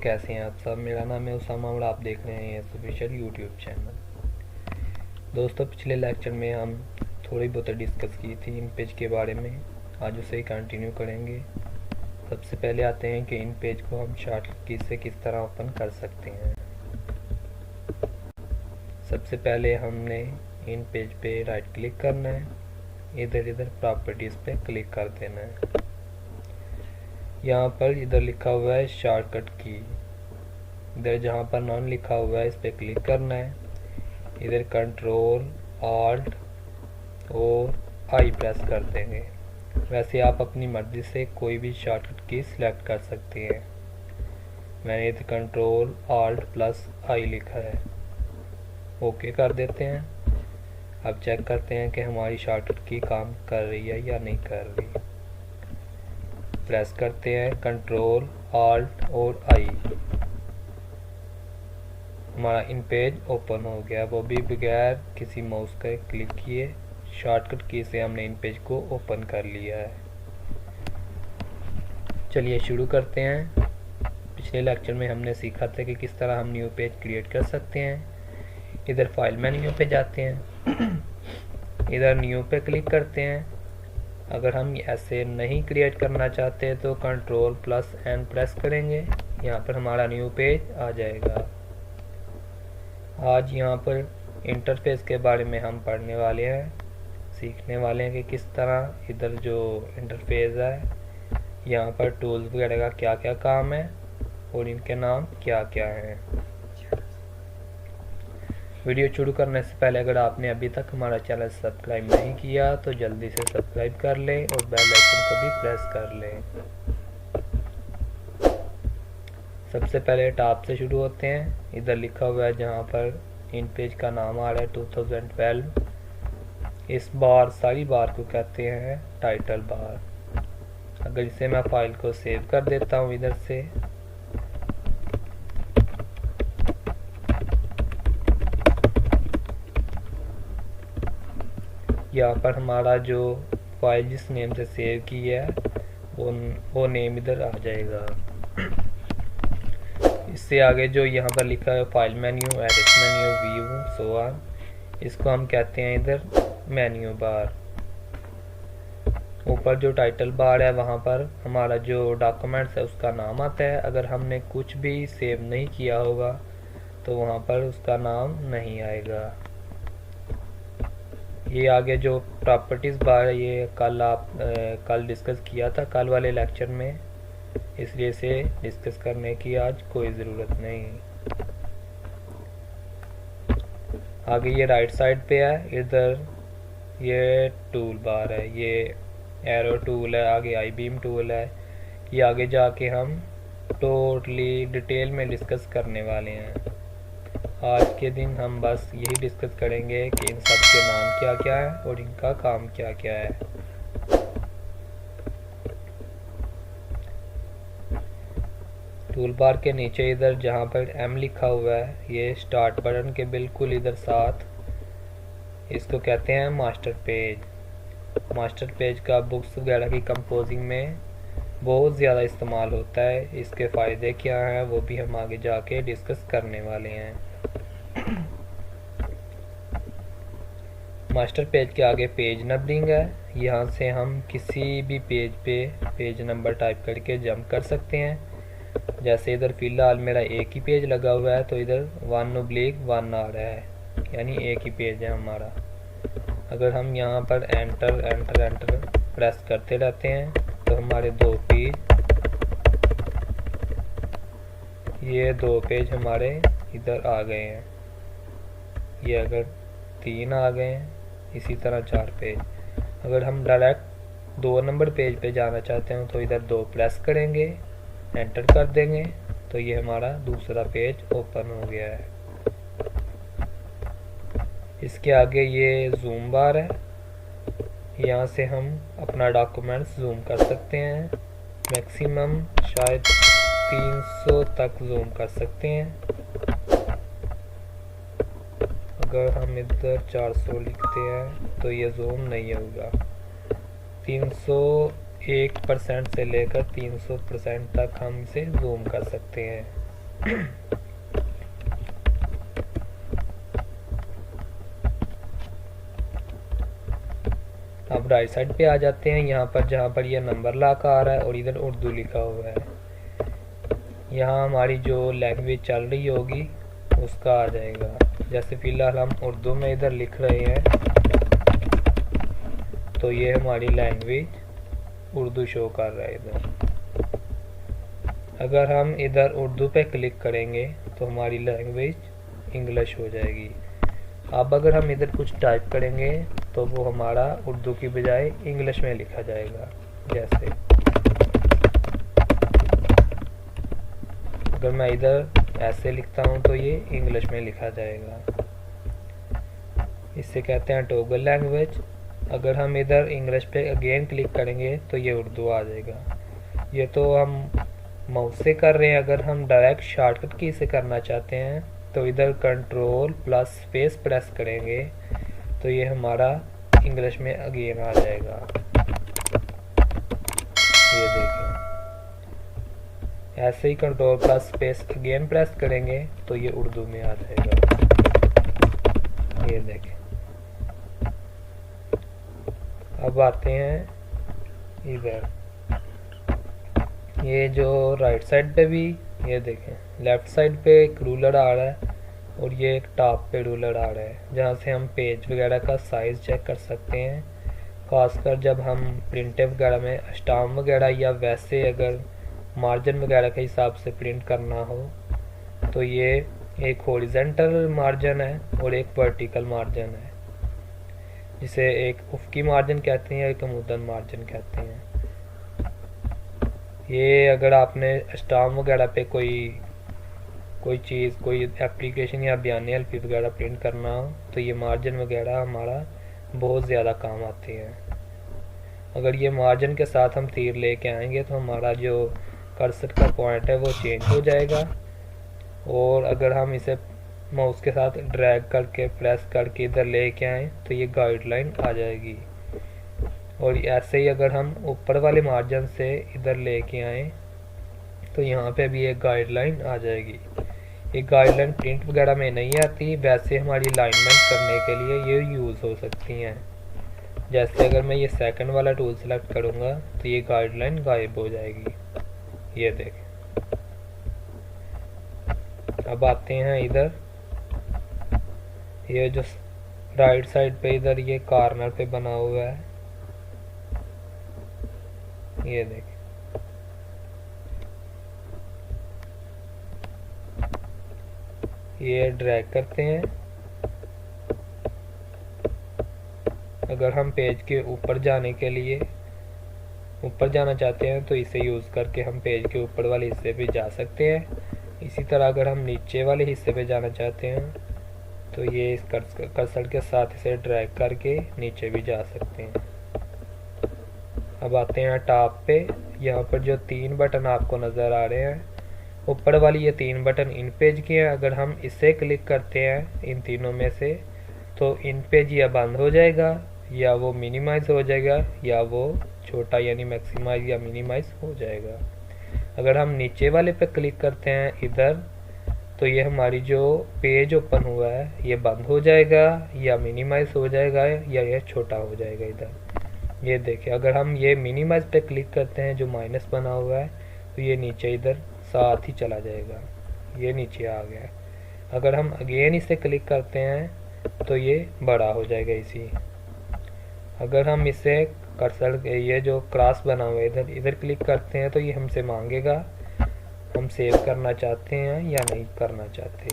कैसे हैं आप सब। मेरा नाम है उसामा और आप देख रहे हैं ऑफिशियल यूट्यूब चैनल। दोस्तों, पिछले लेक्चर में हम थोड़ी बहुत डिस्कस की थी इन पेज के बारे में। आज उसे ही कंटिन्यू करेंगे। सबसे पहले आते हैं कि इन पेज को हम शॉर्टकट की से किस तरह ओपन कर सकते हैं। सबसे पहले हमने इन पेज पे राइट क्लिक करना है, इधर प्रॉपर्टीज़ पे क्लिक कर देना है। यहाँ पर इधर लिखा हुआ है शॉर्टकट की, इधर जहाँ पर नॉन लिखा हुआ है इस पर क्लिक करना है। इधर कंट्रोल ऑल्ट और आई प्रेस कर देंगे। वैसे आप अपनी मर्ज़ी से कोई भी शॉर्टकट की सिलेक्ट कर सकते हैं। मैंने इधर कंट्रोल ऑल्ट प्लस आई लिखा है, ओके कर देते हैं। अब चेक करते हैं कि हमारी शॉर्टकट की काम कर रही है या नहीं कर रही। प्रेस करते हैं कंट्रोल ऑल्ट और आई, हमारा इन पेज ओपन हो गया, वो भी बगैर किसी माउस का क्लिक किए। शॉर्टकट की से हमने इन पेज को ओपन कर लिया है। चलिए शुरू करते हैं। पिछले लेक्चर में हमने सीखा था कि किस तरह हम न्यू पेज क्रिएट कर सकते हैं। इधर फाइल मेन्यू पे जाते हैं, इधर न्यू पे क्लिक करते हैं। अगर हम ऐसे नहीं क्रिएट करना चाहते तो कंट्रोल प्लस एन प्रेस करेंगे, यहाँ पर हमारा न्यू पेज आ जाएगा। आज यहाँ पर इंटरफेस के बारे में हम पढ़ने वाले हैं, सीखने वाले हैं कि किस तरह इधर जो इंटरफेस है यहाँ पर टूल्स वगैरह का क्या क्या काम है और इनके नाम क्या क्या हैं। वीडियो शुरू करने से पहले अगर आपने अभी तक हमारा चैनल सब्सक्राइब नहीं किया तो जल्दी से सब्सक्राइब कर लें और बेल आइकन को भी प्रेस कर लें। सबसे पहले टॉप से शुरू होते हैं। इधर लिखा हुआ है जहाँ पर इन पेज का नाम आ रहा है 2012। इस बार सारी बार को कहते हैं टाइटल बार। अगर इसे मैं फाइल को सेव कर देता हूँ इधर से, यहाँ पर हमारा जो फाइल जिस नेम से सेव की है वो नेम इधर आ जाएगा। इससे आगे जो यहाँ पर लिखा है file menu, edit menu, view, so on, इसको हम कहते हैं इधर मेन्यू बार। ऊपर जो टाइटल बार है वहाँ पर हमारा जो डॉक्यूमेंट्स है उसका नाम आता है। अगर हमने कुछ भी सेव नहीं किया होगा तो वहाँ पर उसका नाम नहीं आएगा। ये आगे जो प्रॉपर्टीज़ बार है ये कल डिस्कस किया था कल वाले लेक्चर में, इसलिए इसे डिस्कस करने की आज कोई ज़रूरत नहीं। आगे ये राइट साइड पे है, इधर ये टूल बार है, ये एरो टूल है, आगे आई बीम टूल है। ये आगे जाके हम टोटली डिटेल में डिस्कस करने वाले हैं। आज के दिन हम बस यही डिस्कस करेंगे कि इन सब के नाम क्या क्या है और इनका काम क्या क्या है। टूल बार के नीचे इधर जहाँ पर एम लिखा हुआ है ये स्टार्ट बटन के बिल्कुल इधर साथ, इसको कहते हैं मास्टर पेज। मास्टर पेज का बुक्स वगैरह की कंपोजिंग में बहुत ज़्यादा इस्तेमाल होता है। इसके फ़ायदे क्या हैं वो भी हम आगे जाके डिस्कस करने वाले हैं। मास्टर पेज के आगे पेज नंबरिंग है, यहाँ से हम किसी भी पेज पे पेज नंबर टाइप करके जंप कर सकते हैं। जैसे इधर फ़िलहाल मेरा एक ही पेज लगा हुआ है तो इधर 1/1 आ रहा है, यानी एक ही पेज है हमारा। अगर हम यहाँ पर एंटर एंटर एंटर प्रेस करते रहते हैं तो हमारे ये दो पेज हमारे इधर आ गए हैं। ये अगर 3 आ गए हैं, इसी तरह 4 पेज। अगर हम डायरेक्ट 2 नंबर पेज पे जाना चाहते हैं तो इधर 2 प्रेस करेंगे, एंटर कर देंगे तो ये हमारा दूसरा पेज ओपन हो गया है। इसके आगे ये जूम बार है, यहाँ से हम अपना डॉक्यूमेंट्स जूम कर सकते हैं। मैक्सिमम शायद 300 तक जूम कर सकते हैं। अगर हम इधर 400 लिखते हैं तो ये जूम नहीं होगा। 301% से लेकर 300% तक हम इसे जूम कर सकते हैं। अब राइट साइड पे आ जाते हैं, यहाँ पर जहाँ पर यह नंबर ला का आ रहा है और इधर उर्दू लिखा हुआ है, यहाँ हमारी जो लैंग्वेज चल रही होगी उसका आ जाएगा। जैसे फ़िलहाल हम उर्दू में इधर लिख रहे हैं, तो ये हमारी लैंग्वेज उर्दू शो कर रहा है इधर। अगर हम इधर उर्दू पे क्लिक करेंगे तो हमारी लैंग्वेज इंग्लिश हो जाएगी। अब अगर हम इधर कुछ टाइप करेंगे तो वो हमारा उर्दू की बजाय इंग्लिश में लिखा जाएगा। जैसे अगर मैं इधर ऐसे लिखता हूँ तो ये इंग्लिश में लिखा जाएगा। इससे कहते हैं टॉगल लैंग्वेज। अगर हम इधर इंग्लिश पे अगेन क्लिक करेंगे तो ये उर्दू आ जाएगा। ये तो हम माउस से कर रहे हैं। अगर हम डायरेक्ट शॉर्टकट की से करना चाहते हैं तो इधर कंट्रोल प्लस स्पेस प्रेस करेंगे तो ये हमारा इंग्लिश में अगेन आ जाएगा। ये देखें, ऐसे ही control plus space again press करेंगे तो ये उर्दू में आ जाएगा। ये देखें। अब आते हैं इधर, ये जो राइट साइड पे भी ये देखें, लेफ्ट साइड पे एक रूलर आ रहा है और ये एक टॉप पे रूलर आ रहा है, जहाँ से हम पेज वगैरह का साइज़ चेक कर सकते हैं। खासकर जब हम प्रिंट वगैरह में स्टाम्प वगैरह या वैसे अगर मार्जिन वगैरह के हिसाब से प्रिंट करना हो तो ये एक हॉरिजॉन्टल मार्जिन है और एक वर्टिकल मार्जिन है, जिसे एक उफ़क़ी मार्जिन कहते हैं, एक अमूदन मार्जिन कहते हैं। ये अगर आपने स्टाम्प वगैरह पे कोई चीज़, कोई एप्लीकेशन या बयानी अल्फ़ी वगैरह प्रिंट करना हो तो ये मार्जिन वगैरह हमारा बहुत ज़्यादा काम आते हैं। अगर ये मार्जिन के साथ हम तीर लेके आएंगे तो हमारा जो कर्सर का पॉइंट है वो चेंज हो जाएगा, और अगर हम इसे माउस के साथ ड्रैग करके प्रेस करके इधर लेके आएँ तो ये गाइडलाइन आ जाएगी। और ऐसे ही अगर हम ऊपर वाले मार्जिन से इधर लेके आएँ तो यहाँ पे भी एक गाइडलाइन आ जाएगी। ये गाइडलाइन प्रिंट वगैरह में नहीं आती, वैसे हमारी अलाइनमेंट करने के लिए ये यूज़ हो सकती हैं। जैसे अगर मैं ये सेकंड वाला टूल सेलेक्ट करूँगा तो ये गाइडलाइन गायब हो जाएगी। ये देखें। अब आते हैं इधर, ये जो राइट साइड पे इधर ये कॉर्नर पे बना हुआ है, ये देखें। ये ड्रैग करते हैं। अगर हम पेज के ऊपर जाने के लिए ऊपर जाना चाहते हैं तो इसे यूज़ करके हम पेज के ऊपर वाले हिस्से पे जा सकते हैं। इसी तरह अगर हम नीचे वाले हिस्से पे जाना चाहते हैं तो ये इस कर्सर के साथ इसे ड्रैग करके नीचे भी जा सकते हैं। अब आते हैं टॉप पे। यहाँ पर जो 3 बटन आपको नज़र आ रहे हैं, ऊपर वाली ये 3 बटन इन पेज के हैं। अगर हम इसे क्लिक करते हैं इन तीनों में से तो इन पेज या बंद हो जाएगा या वो मिनिमाइज़ हो जाएगा या वो छोटा यानी मैक्सिमाइज या मिनिमाइज़ हो जाएगा। अगर हम नीचे वाले पे क्लिक करते हैं इधर तो ये हमारी जो पेज ओपन हुआ है ये बंद हो जाएगा या मिनिमाइज़ हो जाएगा या ये छोटा हो जाएगा इधर। ये देखिए, अगर हम ये मिनिमाइज़ पे क्लिक करते हैं जो माइनस बना हुआ है तो ये नीचे इधर साथ ही चला जाएगा, ये नीचे आ गया। अगर हम अगेन इसे क्लिक करते हैं तो ये बड़ा हो जाएगा इसी। अगर हम इसे कर्सर ये जो क्रॉस बना हुआ है इधर क्लिक करते हैं तो ये हमसे मांगेगा हम सेव करना चाहते हैं या नहीं करना चाहते।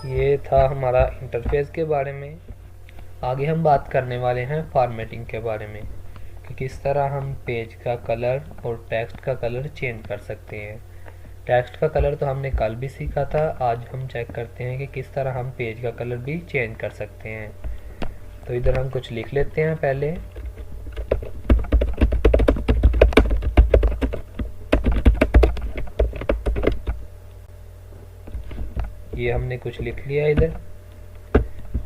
ये था हमारा इंटरफेस के बारे में। आगे हम बात करने वाले हैं फॉर्मेटिंग के बारे में कि किस तरह हम पेज का कलर और टेक्स्ट का कलर चेंज कर सकते हैं। टेक्स्ट का कलर तो हमने कल भी सीखा था, आज हम चेक करते हैं कि किस तरह हम पेज का कलर भी चेंज कर सकते हैं। तो इधर हम कुछ लिख लेते हैं पहले। ये हमने कुछ लिख लिया इधर।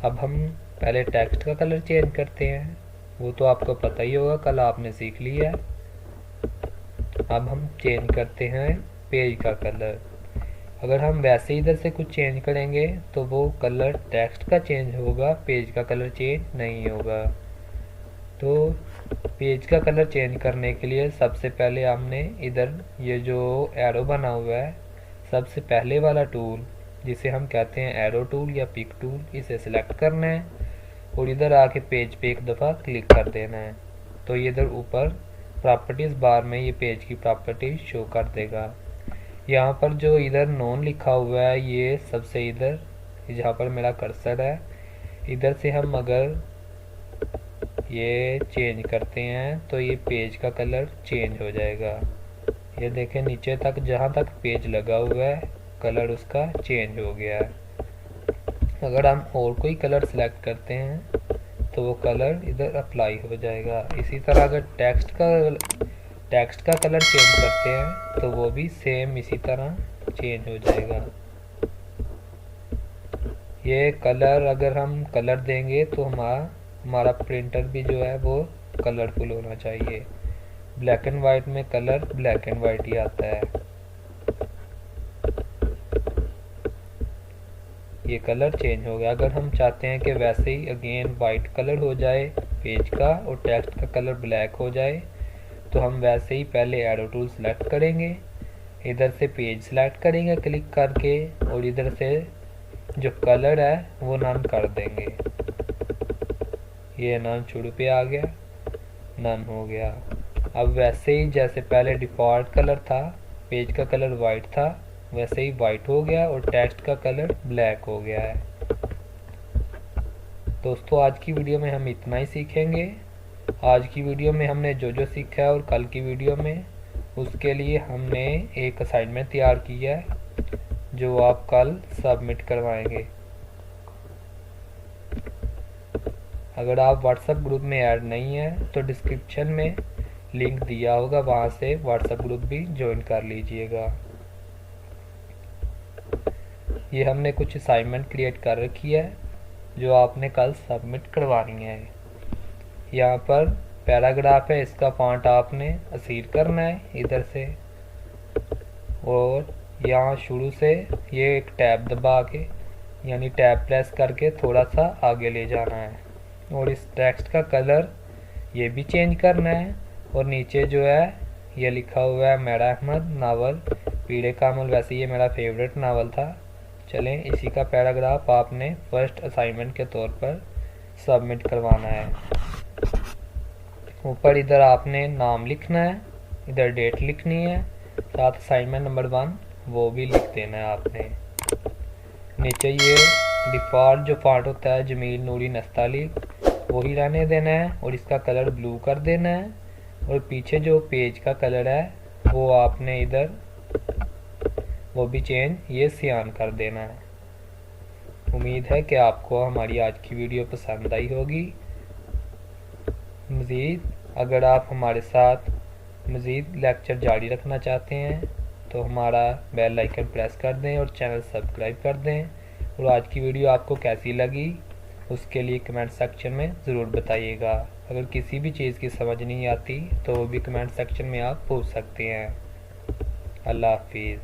अब हम पहले टेक्स्ट का कलर चेंज करते हैं। वो तो आपको पता ही होगा, कल आपने सीख लिया है। अब हम चेंज करते हैं पेज का कलर। अगर हम वैसे इधर से कुछ चेंज करेंगे तो वो कलर टेक्स्ट का चेंज होगा, पेज का कलर चेंज नहीं होगा। तो पेज का कलर चेंज करने के लिए सबसे पहले हमने इधर ये जो एरो बना हुआ है, सबसे पहले वाला टूल जिसे हम कहते हैं एरो टूल या पिक टूल, इसे सिलेक्ट करना है और इधर आके पेज पे एक दफ़ा क्लिक कर देना है। तो ये इधर ऊपर प्रॉपर्टीज़ बार में ये पेज की प्रॉपर्टीज शो कर देगा। यहाँ पर जो इधर नॉन लिखा हुआ है, ये सबसे इधर जहाँ पर मेरा कर्सर है, इधर से हम अगर ये चेंज करते हैं तो ये पेज का कलर चेंज हो जाएगा। ये देखें नीचे तक जहाँ तक पेज लगा हुआ है कलर उसका चेंज हो गया है। अगर हम और कोई कलर सेलेक्ट करते हैं तो वो कलर इधर अप्लाई हो जाएगा। इसी तरह अगर टेक्स्ट का कलर चेंज करते हैं तो वो भी सेम इसी तरह चेंज हो जाएगा। ये कलर अगर हम कलर देंगे तो हमारा प्रिंटर भी जो है वो कलरफुल होना चाहिए। ब्लैक एंड वाइट में कलर ब्लैक एंड वाइट ही आता है। ये कलर चेंज हो गया। अगर हम चाहते हैं कि वैसे ही अगेन वाइट कलर हो जाए पेज का और टेक्स्ट का कलर ब्लैक हो जाए, तो हम वैसे ही पहले एरो टूल सेलेक्ट करेंगे, इधर से पेज सेलेक्ट करेंगे क्लिक करके और इधर से जो कलर है वो नन कर देंगे। ये नन शुरू पे आ गया, नन हो गया। अब वैसे ही जैसे पहले डिफ़ॉल्ट कलर था, पेज का कलर वाइट था, वैसे ही वाइट हो गया और टेक्स्ट का कलर ब्लैक हो गया है। दोस्तों आज की वीडियो में हम इतना ही सीखेंगे। आज की वीडियो में हमने जो जो सीखा है और कल की वीडियो में उसके लिए हमने एक असाइनमेंट तैयार किया है जो आप कल सबमिट करवाएंगे। अगर आप व्हाट्सएप ग्रुप में ऐड नहीं हैं तो डिस्क्रिप्शन में लिंक दिया होगा, वहाँ से व्हाट्सएप ग्रुप भी ज्वाइन कर लीजिएगा। ये हमने कुछ असाइनमेंट क्रिएट कर रखी है जो आपने कल सबमिट करवानी है। यहाँ पर पैराग्राफ है, इसका फॉन्ट आपने असीर करना है इधर से और यहाँ शुरू से ये एक टैब दबा के यानी टैब प्रेस करके थोड़ा सा आगे ले जाना है और इस टेक्स्ट का कलर ये भी चेंज करना है। और नीचे जो है ये लिखा हुआ है मेरा अहमद नावल पीड़े का अमल, वैसे ये मेरा फेवरेट नावल था। चलें इसी का पैराग्राफ आपने फर्स्ट असाइनमेंट के तौर पर सबमिट करवाना है। ऊपर इधर आपने नाम लिखना है, इधर डेट लिखनी है, साथ असाइनमेंट नंबर 1 वो भी लिख देना है आपने। नीचे ये डिफ़ॉल्ट जो फॉन्ट होता है जमील नूरी नस्ताली वही रहने देना है और इसका कलर ब्लू कर देना है। और पीछे जो पेज का कलर है वो आपने इधर वो भी चेंज ये सियान कर देना है। उम्मीद है कि आपको हमारी आज की वीडियो पसंद आई होगी। मज़ीद अगर आप हमारे साथ मज़ीद लेक्चर जारी रखना चाहते हैं तो हमारा बेल आइकन प्रेस कर दें और चैनल सब्सक्राइब कर दें। और आज की वीडियो आपको कैसी लगी उसके लिए कमेंट सेक्शन में ज़रूर बताइएगा। अगर किसी भी चीज़ की समझ नहीं आती तो वो भी कमेंट सेक्शन में आप पूछ सकते हैं। अल्लाह हाफिज़।